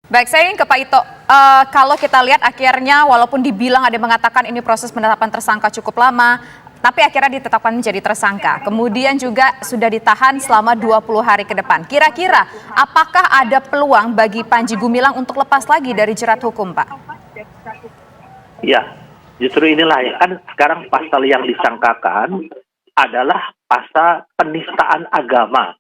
Baik, saya ingin ke Pak Ito. Kalau kita lihat akhirnya walaupun dibilang ada yang mengatakan ini proses penetapan tersangka cukup lama, tapi akhirnya ditetapkan menjadi tersangka. Kemudian juga sudah ditahan selama 20 hari ke depan. Kira-kira apakah ada peluang bagi Panji Gumilang untuk lepas lagi dari jerat hukum, Pak? Ya, justru inilah ya kan sekarang pasal yang disangkakan adalah pasal penistaan agama.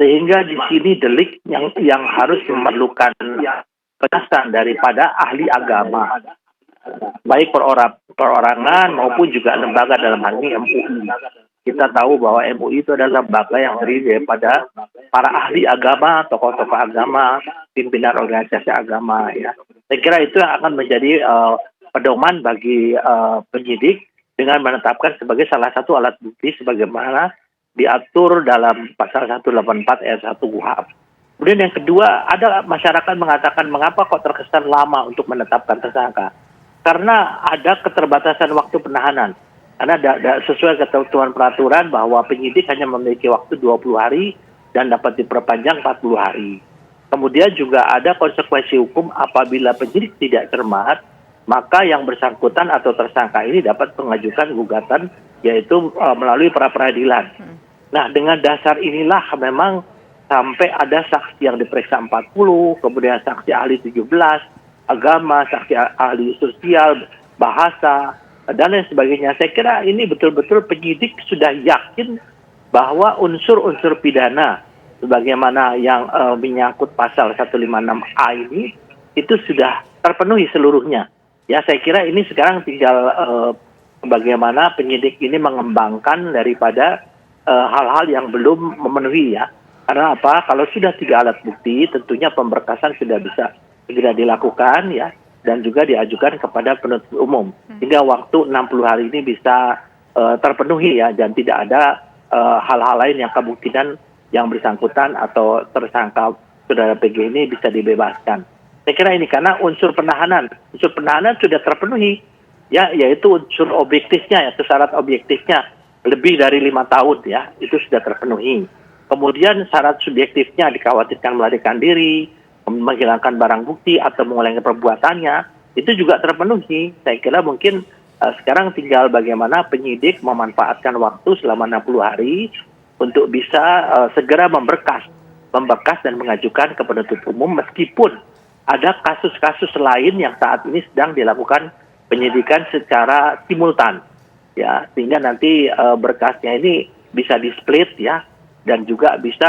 Sehingga di sini delik yang harus memerlukan penjelasan daripada ahli agama, baik perorangan maupun juga lembaga, dalam hal ini MUI. Kita tahu bahwa MUI itu adalah lembaga yang terdiri daripada para ahli agama, tokoh-tokoh agama, pimpinan organisasi agama. Ya, saya kira itu yang akan menjadi pedoman bagi penyidik dengan menetapkan sebagai salah satu alat bukti sebagaimana diatur dalam pasal 184 ayat 1 KUHP. Kemudian yang kedua, ada masyarakat mengatakan mengapa kok terkesan lama untuk menetapkan tersangka? Karena ada keterbatasan waktu penahanan. Karena sesuai ketentuan peraturan bahwa penyidik hanya memiliki waktu 20 hari dan dapat diperpanjang 40 hari. Kemudian juga ada konsekuensi hukum apabila penyidik tidak cermat, maka yang bersangkutan atau tersangka ini dapat mengajukan gugatan yaitu melalui pra-peradilan. Nah, dengan dasar inilah memang sampai ada saksi yang diperiksa 40, kemudian saksi ahli 17, agama, saksi ahli sosial, bahasa, dan lain sebagainya. Saya kira ini betul-betul penyidik sudah yakin bahwa unsur-unsur pidana sebagaimana yang menyangkut pasal 156A ini itu sudah terpenuhi seluruhnya. Ya, saya kira ini sekarang tinggal bagaimana penyidik ini mengembangkan daripada hal-hal yang belum memenuhi ya. Karena apa? Kalau sudah 3 alat bukti, tentunya pemberkasan sudah bisa segera dilakukan ya, dan juga diajukan kepada penuntut umum. Hingga waktu 60 hari ini bisa terpenuhi ya, dan tidak ada hal-hal lain yang kemungkinan yang bersangkutan atau tersangka saudara PG ini bisa dibebaskan. Saya kira ini karena unsur penahanan sudah terpenuhi ya, yaitu unsur objektifnya, yaitu syarat objektifnya lebih dari 5 tahun ya, itu sudah terpenuhi. Kemudian syarat subjektifnya dikhawatirkan melarikan diri, menghilangkan barang bukti atau mengulangi perbuatannya, itu juga terpenuhi. Saya kira mungkin sekarang tinggal bagaimana penyidik memanfaatkan waktu selama 60 hari untuk bisa segera memberkas dan mengajukan ke penuntut umum, meskipun ada kasus-kasus lain yang saat ini sedang dilakukan penyidikan secara simultan. Ya, sehingga nanti berkasnya ini bisa di-split ya, dan juga bisa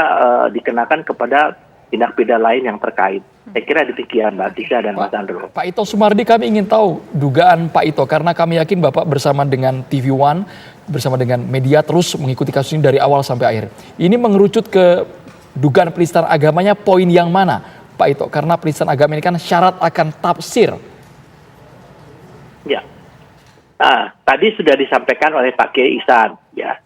dikenakan kepada tindak pidana lain yang terkait. Saya kira demikian Mbak Tisha dan Mas Andro. Pak Ito Sumardi, kami ingin tahu dugaan Pak Ito, karena kami yakin Bapak bersama dengan TV One, bersama dengan media terus mengikuti kasus ini dari awal sampai akhir. Ini mengerucut ke dugaan penistaan agamanya, poin yang mana Pak Ito? Karena penistaan agama ini kan syarat akan tafsir. Ya. Nah, tadi sudah disampaikan oleh Pak Kiai Ihsan, ya.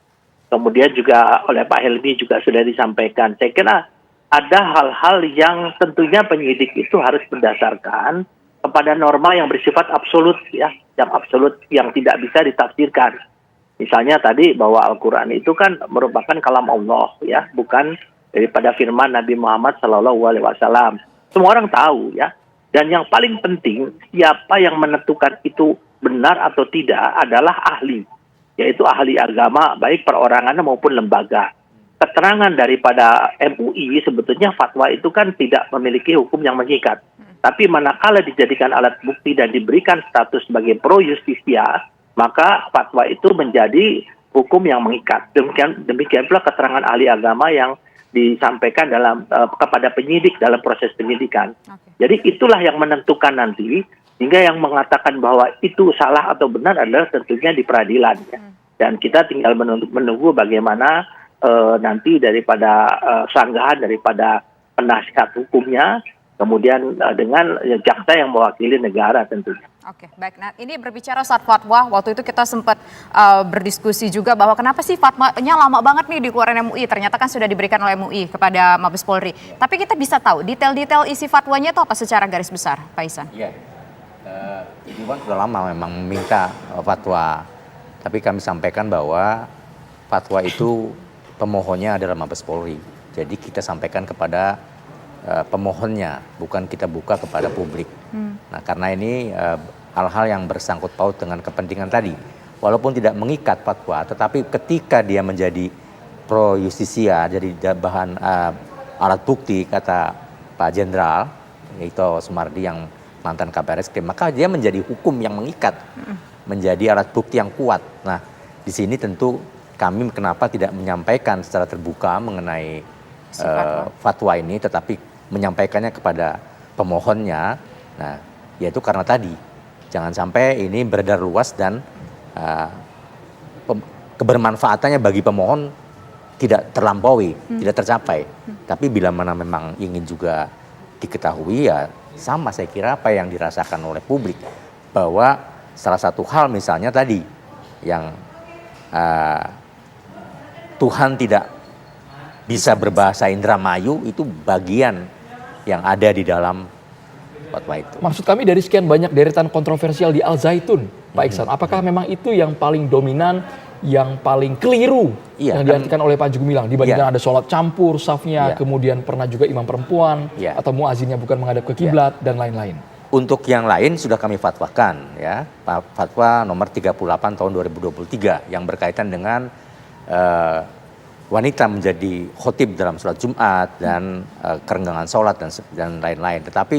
Kemudian juga oleh Pak Helmi juga sudah disampaikan. Saya kira ada hal-hal yang tentunya penyidik itu harus berdasarkan kepada norma yang bersifat absolut, ya, yang absolut yang tidak bisa ditafsirkan. Misalnya tadi bahwa Al-Quran itu kan merupakan kalam Allah, ya, bukan daripada firman Nabi Muhammad SAW. Semua orang tahu, ya. Dan yang paling penting, siapa yang menentukan itu benar atau tidak adalah ahli, yaitu ahli agama, baik perorangan maupun lembaga. Keterangan daripada MUI sebetulnya fatwa itu kan tidak memiliki hukum yang mengikat. Tapi manakala dijadikan alat bukti dan diberikan status sebagai pro justisia, maka fatwa itu menjadi hukum yang mengikat. Demikian pula keterangan ahli agama yang disampaikan kepada penyidik dalam proses penyidikan. Jadi itulah yang menentukan nanti, hingga yang mengatakan bahwa itu salah atau benar adalah tentunya di peradilan. Ya. Dan kita tinggal menunggu bagaimana nanti daripada sanggahan daripada penasihat hukumnya, kemudian dengan jaksa yang mewakili negara tentunya. Oke, baik. Nah, ini berbicara saat fatwa, waktu itu kita sempat berdiskusi juga bahwa kenapa sih fatwanya lama banget nih dikeluarin MUI, ternyata kan sudah diberikan oleh MUI kepada Mabes Polri. Tapi kita bisa tahu detail-detail isi fatwanya itu apa secara garis besar, Pak Ihsan? Iya, Iwan sudah lama memang meminta fatwa, tapi kami sampaikan bahwa fatwa itu pemohonnya adalah Mabes Polri. Jadi kita sampaikan kepada pemohonnya, bukan kita buka kepada publik. Nah, karena ini hal-hal yang bersangkut paut dengan kepentingan tadi, walaupun tidak mengikat fatwa, tetapi ketika dia menjadi pro justisia, jadi bahan alat bukti, kata Pak Jenderal Ito Sumardi yang mantan Kabar Eskrim, maka dia menjadi hukum yang mengikat, menjadi alat bukti yang kuat. Nah, di sini tentu kami kenapa tidak menyampaikan secara terbuka mengenai fatwa ini, tetapi menyampaikannya kepada pemohonnya. Nah, yaitu karena tadi jangan sampai ini beredar luas dan kebermanfaatannya bagi pemohon tidak terlampaui, tidak tercapai. Tapi bila mana memang ingin juga diketahui, ya sama saya kira apa yang dirasakan oleh publik, bahwa salah satu hal misalnya tadi yang Tuhan tidak bisa berbahasa Indramayu, itu bagian yang ada di dalam fatwa itu. Maksud kami dari sekian banyak deretan kontroversial di Al Zaitun, Pak Iksan, apakah memang itu yang paling dominan, yang paling keliru yang diartikan oleh Panji Gumilang dibandingkan ada sholat campur safnya, kemudian pernah juga imam perempuan atau muazinnya bukan menghadap ke kiblat dan lain-lain? Untuk yang lain sudah kami fatwakan, ya, fatwa nomor 38 tahun 2023 yang berkaitan dengan wanita menjadi khotib dalam sholat Jumat dan kerenggangan sholat dan lain-lain. Tetapi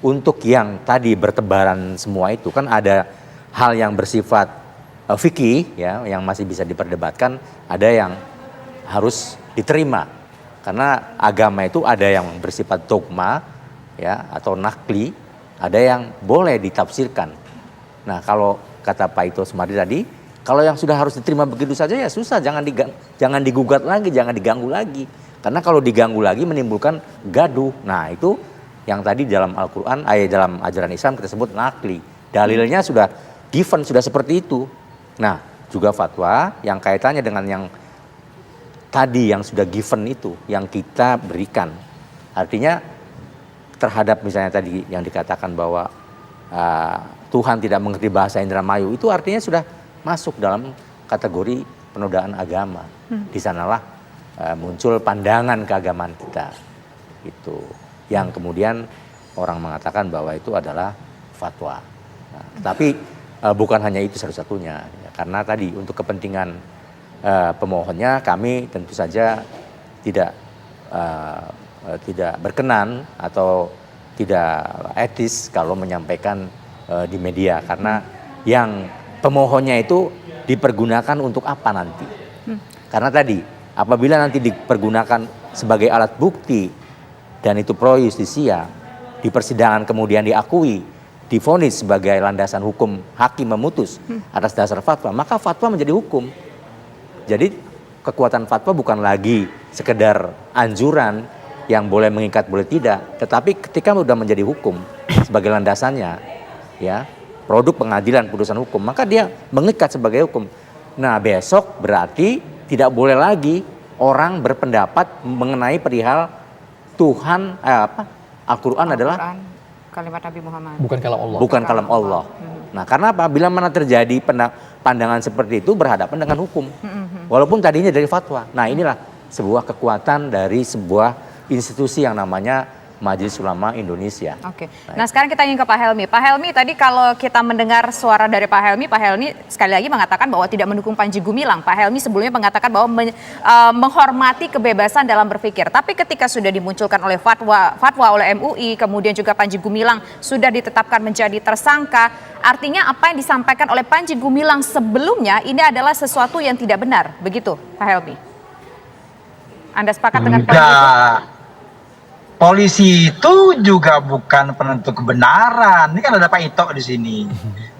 untuk yang tadi bertebaran semua itu kan ada hal yang bersifat fikih, ya, yang masih bisa diperdebatkan, ada yang harus diterima karena agama itu ada yang bersifat dogma, ya, atau nakli, ada yang boleh ditafsirkan. Nah, kalau kata Pak Ito Sumardi tadi, kalau yang sudah harus diterima begitu saja ya susah, jangan digugat lagi, jangan diganggu lagi, karena kalau diganggu lagi menimbulkan gaduh. Nah, itu yang tadi dalam Al-Quran, dalam ajaran Islam kita sebut nakli, dalilnya sudah given, sudah seperti itu. Nah, juga fatwa yang kaitannya dengan yang tadi yang sudah given itu, yang kita berikan. Artinya terhadap misalnya tadi yang dikatakan bahwa Tuhan tidak mengerti bahasa Indramayu, itu artinya sudah masuk dalam kategori penodaan agama. Di sanalah muncul pandangan keagamaan kita. Itu yang kemudian orang mengatakan bahwa itu adalah fatwa. Nah, tapi bukan hanya itu satu-satunya, ya, karena tadi untuk kepentingan pemohonnya kami tentu saja tidak berkenan atau tidak etis kalau menyampaikan di media, karena yang pemohonnya itu dipergunakan untuk apa nanti? Karena tadi apabila nanti dipergunakan sebagai alat bukti dan itu pro justisia di persidangan kemudian diakui, divonis sebagai landasan hukum, hakim memutus atas dasar fatwa, maka fatwa menjadi hukum. Jadi kekuatan fatwa bukan lagi sekedar anjuran yang boleh mengikat boleh tidak, tetapi ketika sudah menjadi hukum sebagai landasannya, ya, produk pengadilan putusan hukum, maka dia mengikat sebagai hukum. Nah, besok berarti tidak boleh lagi orang berpendapat mengenai perihal Tuhan Al-Quran adalah kalimat Nabi Muhammad. Bukan kalam Allah. Bukan kalam Allah. Nah, karena apa? Bila mana terjadi pandangan seperti itu berhadapan dengan hukum. Walaupun tadinya dari fatwa. Nah, inilah sebuah kekuatan dari sebuah institusi yang namanya Majelis Ulama Indonesia. Oke. Nah, sekarang kita ingin ke Pak Helmi. Pak Helmi, tadi kalau kita mendengar suara dari Pak Helmi sekali lagi mengatakan bahwa tidak mendukung Panji Gumilang. Pak Helmi sebelumnya mengatakan bahwa menghormati kebebasan dalam berpikir. Tapi ketika sudah dimunculkan oleh fatwa oleh MUI, kemudian juga Panji Gumilang sudah ditetapkan menjadi tersangka, artinya apa yang disampaikan oleh Panji Gumilang sebelumnya ini adalah sesuatu yang tidak benar, begitu, Pak Helmi? Anda sepakat dengan poin itu? Polisi itu juga bukan penentu kebenaran. Ini kan ada Pak Ito di sini.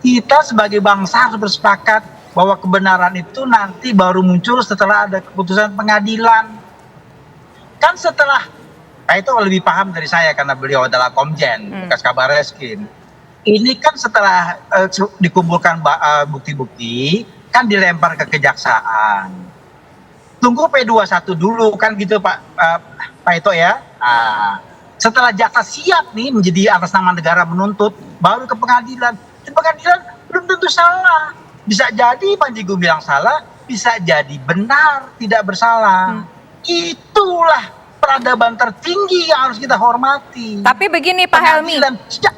Kita sebagai bangsa harus bersepakat bahwa kebenaran itu nanti baru muncul setelah ada keputusan pengadilan. Kan setelah, Pak Ito lebih paham dari saya karena beliau adalah Komjen, bekas Kabar Eskrim. Ini kan setelah dikumpulkan bukti-bukti, kan dilempar ke kejaksaan. Tunggu P21 dulu kan gitu Pak Ito ya. Nah, setelah jaksa siap nih menjadi atas nama negara menuntut, baru ke pengadilan. Di pengadilan belum tentu salah. Bisa jadi Panji Gumilang salah, bisa jadi benar tidak bersalah. Itulah peradaban tertinggi yang harus kita hormati. Tapi begini Pak Helmi, Pengadilan sejak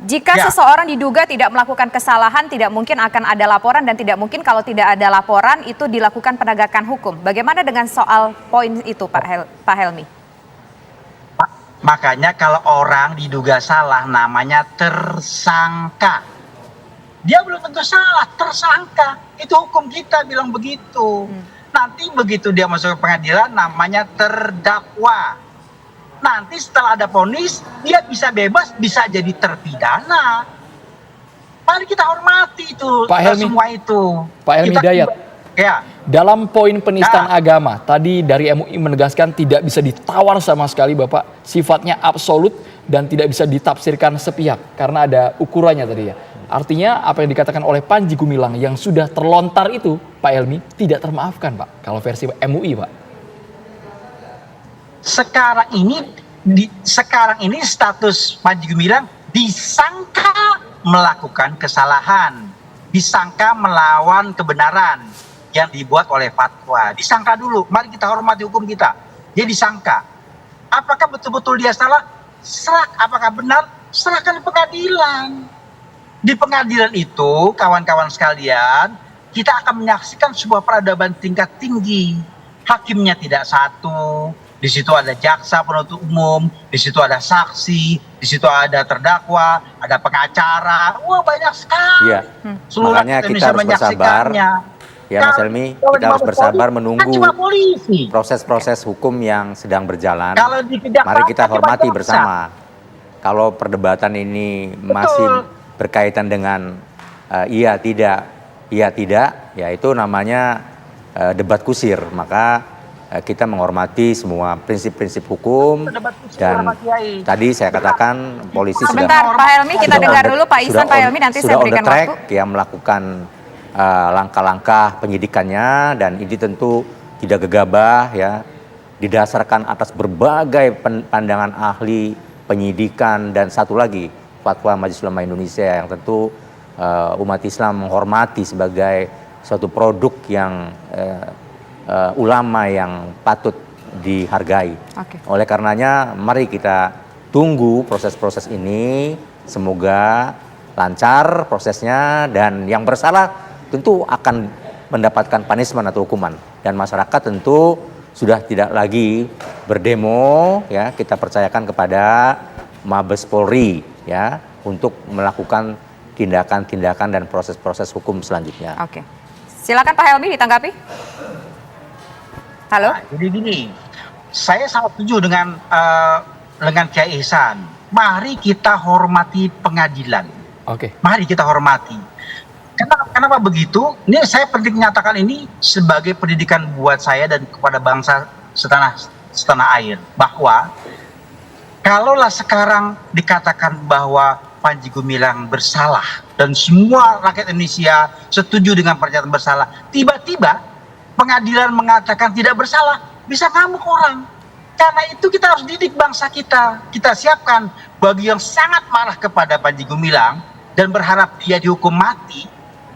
jika Ya. seseorang diduga tidak melakukan kesalahan, tidak mungkin akan ada laporan dan tidak mungkin kalau tidak ada laporan itu dilakukan penegakan hukum. Bagaimana dengan soal poin itu Pak Helmi? Makanya kalau orang diduga salah namanya tersangka. Dia belum tentu salah, tersangka. Itu hukum kita bilang begitu. Nanti begitu dia masuk ke pengadilan namanya terdakwa. Nanti setelah ada vonis, dia bisa bebas, bisa jadi terpidana. Mari kita hormati itu, Pak Helmi. semua itu. Pak Helmi Kita- Hidayat. Ya. Dalam poin penistaan agama, tadi dari MUI menegaskan tidak bisa ditawar sama sekali Bapak, sifatnya absolut dan tidak bisa ditafsirkan sepihak karena ada ukurannya tadi ya. Artinya apa yang dikatakan oleh Panji Gumilang yang sudah terlontar itu, Pak Helmi, tidak termaafkan Pak, kalau versi MUI Pak. Sekarang ini status Panji Gumilang disangka melakukan kesalahan, disangka melawan kebenaran yang dibuat oleh fatwa. Disangka dulu, mari kita hormati hukum kita. Dia disangka. Apakah betul-betul dia salah? Apakah benar? Serahkan di pengadilan. Di pengadilan itu, kawan-kawan sekalian, kita akan menyaksikan sebuah peradaban tingkat tinggi. Hakimnya tidak satu, di situ ada jaksa penuntut umum, di situ ada saksi, di situ ada terdakwa, ada pengacara. Wah, banyak sekali. Iya. Seluruh Makanya rakyat kita Indonesia harus bersabar. menyaksikannya. Ya Mas Helmi, Kalau kita di harus Mabes bersabar Polri, menunggu kan cuma polisi. proses-proses hukum yang sedang berjalan. Kalau di kejaksaan, Mari kita kan cuma hormati jaksa. bersama. Kalau perdebatan ini masih berkaitan dengan iya tidak, ya itu namanya debat kusir. Maka kita menghormati semua prinsip-prinsip hukum Debat kusir dan sama Kiai. tadi saya katakan polisi Sebentar Pak Helmi, kita dengar dulu Pak Ihsan, Pak Helmi nanti saya sudah on the berikan track waktu. yang melakukan langkah-langkah penyidikannya dan ini tentu tidak gegabah ya, didasarkan atas berbagai pandangan ahli penyidikan dan satu lagi fatwa Majelis Ulama Indonesia yang tentu umat Islam menghormati sebagai suatu produk yang ulama yang patut dihargai. Oke. Oleh karenanya mari kita tunggu proses-proses ini, semoga lancar prosesnya dan yang bersalah tentu akan mendapatkan punishment atau hukuman dan masyarakat tentu sudah tidak lagi berdemo ya, kita percayakan kepada Mabes Polri ya untuk melakukan tindakan-tindakan dan proses-proses hukum selanjutnya. Oke. Silakan Pak Helmi ditanggapi. Halo. Nah, jadi gini, saya sangat setuju dengan Kiai Ihsan. Mari kita hormati pengadilan. Oke. Mari kita hormati. Kenapa begitu? Ini saya penting menyatakan ini sebagai pendidikan buat saya dan kepada bangsa setanah air. Bahwa kalaulah sekarang dikatakan bahwa Panji Gumilang bersalah dan semua rakyat Indonesia setuju dengan pernyataan bersalah, tiba-tiba pengadilan mengatakan tidak bersalah, bisa ngamuk orang. Karena itu kita harus didik bangsa kita. Kita siapkan bagi yang sangat marah kepada Panji Gumilang dan berharap dia dihukum mati,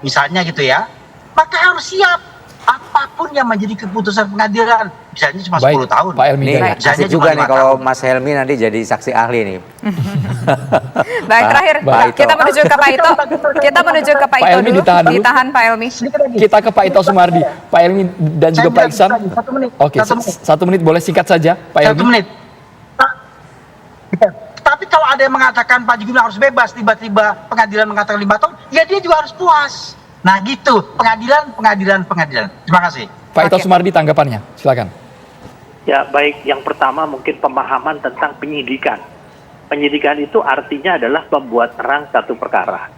misalnya gitu ya, maka harus siap apapun yang menjadi keputusan pengadilan. Misalnya cuma 10 tahun. Pak Helmi Ini Hidayat. Misalnya asik cuma juga 5 nih kalau tahun. Mas Helmi nanti jadi saksi ahli nih. Baik, terakhir Pak Ito. kita menuju ke Pak Ito. Kita menuju ke Pak Pak Ito Helmi dulu. ditahan dulu. Ditahan Pak Helmi. Sedikit lagi. Kita ke Pak Ito Sumardi, Pak Helmi dan juga Saya Pak bilang Ihsan. tadi, 1 menit. Oke, 1 menit. 1 menit boleh singkat saja Pak 1 Helmi. menit. Tapi kalau ada yang mengatakan Panji Gumilang harus bebas, tiba-tiba pengadilan mengatakan 5 tahun, ya dia juga harus puas. Nah gitu, pengadilan. Terima kasih. Pak Ito Oke. Sumardi tanggapannya, silakan. Ya, baik. Yang pertama mungkin pemahaman tentang penyidikan. Penyidikan itu artinya adalah membuat terang satu perkara.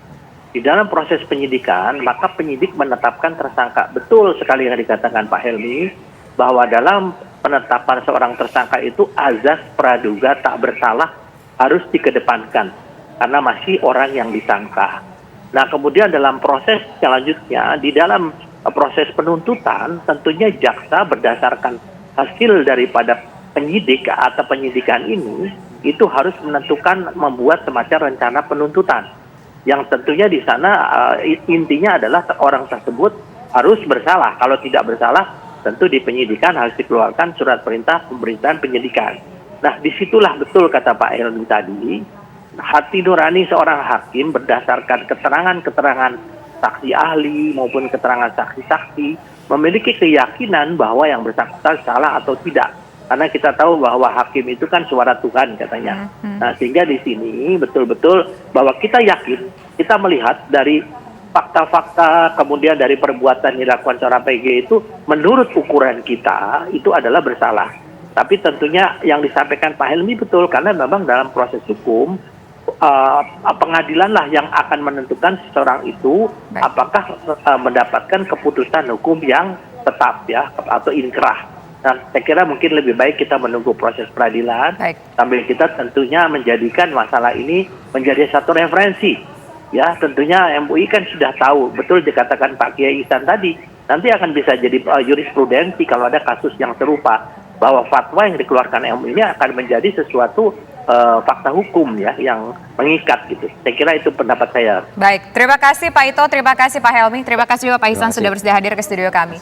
Di dalam proses penyidikan, maka penyidik menetapkan tersangka. Betul sekali yang dikatakan Pak Helmi, bahwa dalam penetapan seorang tersangka itu azas praduga tak bersalah harus dikedepankan. Karena masih orang yang disangka. Nah, kemudian dalam proses selanjutnya, di dalam proses penuntutan, tentunya jaksa berdasarkan hasil daripada penyidik atau penyidikan ini, itu harus menentukan membuat semacam rencana penuntutan. Yang tentunya di sana intinya adalah orang tersebut harus bersalah. Kalau tidak bersalah, tentu di penyidikan harus dikeluarkan surat perintah pemerintahan penyidikan. Nah, disitulah betul kata Pak Helmi tadi, hati nurani seorang hakim berdasarkan keterangan-keterangan saksi ahli maupun keterangan saksi-saksi memiliki keyakinan bahwa yang bersangkutan salah atau tidak. Karena kita tahu bahwa hakim itu kan suara Tuhan katanya. Nah, sehingga di sini betul-betul bahwa kita yakin, kita melihat dari fakta-fakta kemudian dari perbuatan yang dilakukan seorang PG itu menurut ukuran kita itu adalah bersalah. Tapi tentunya yang disampaikan Pak Helmi betul, karena memang dalam proses hukum pengadilan lah yang akan menentukan seseorang itu apakah mendapatkan keputusan hukum yang tetap ya atau inkrah. Nah, saya kira mungkin lebih baik kita menunggu proses peradilan sambil kita tentunya menjadikan masalah ini menjadi satu referensi. Ya, tentunya MUI kan sudah tahu, betul dikatakan Pak Kiai Ihsan tadi, nanti akan bisa jadi jurisprudensi kalau ada kasus yang serupa, bahwa fatwa yang dikeluarkan MUI ini akan menjadi sesuatu fakta hukum ya, yang mengikat gitu. Saya kira itu pendapat saya. Baik, terima kasih Pak Ito, terima kasih Pak Helmi, terima kasih juga Pak Ihsan sudah bersedia hadir ke studio kami.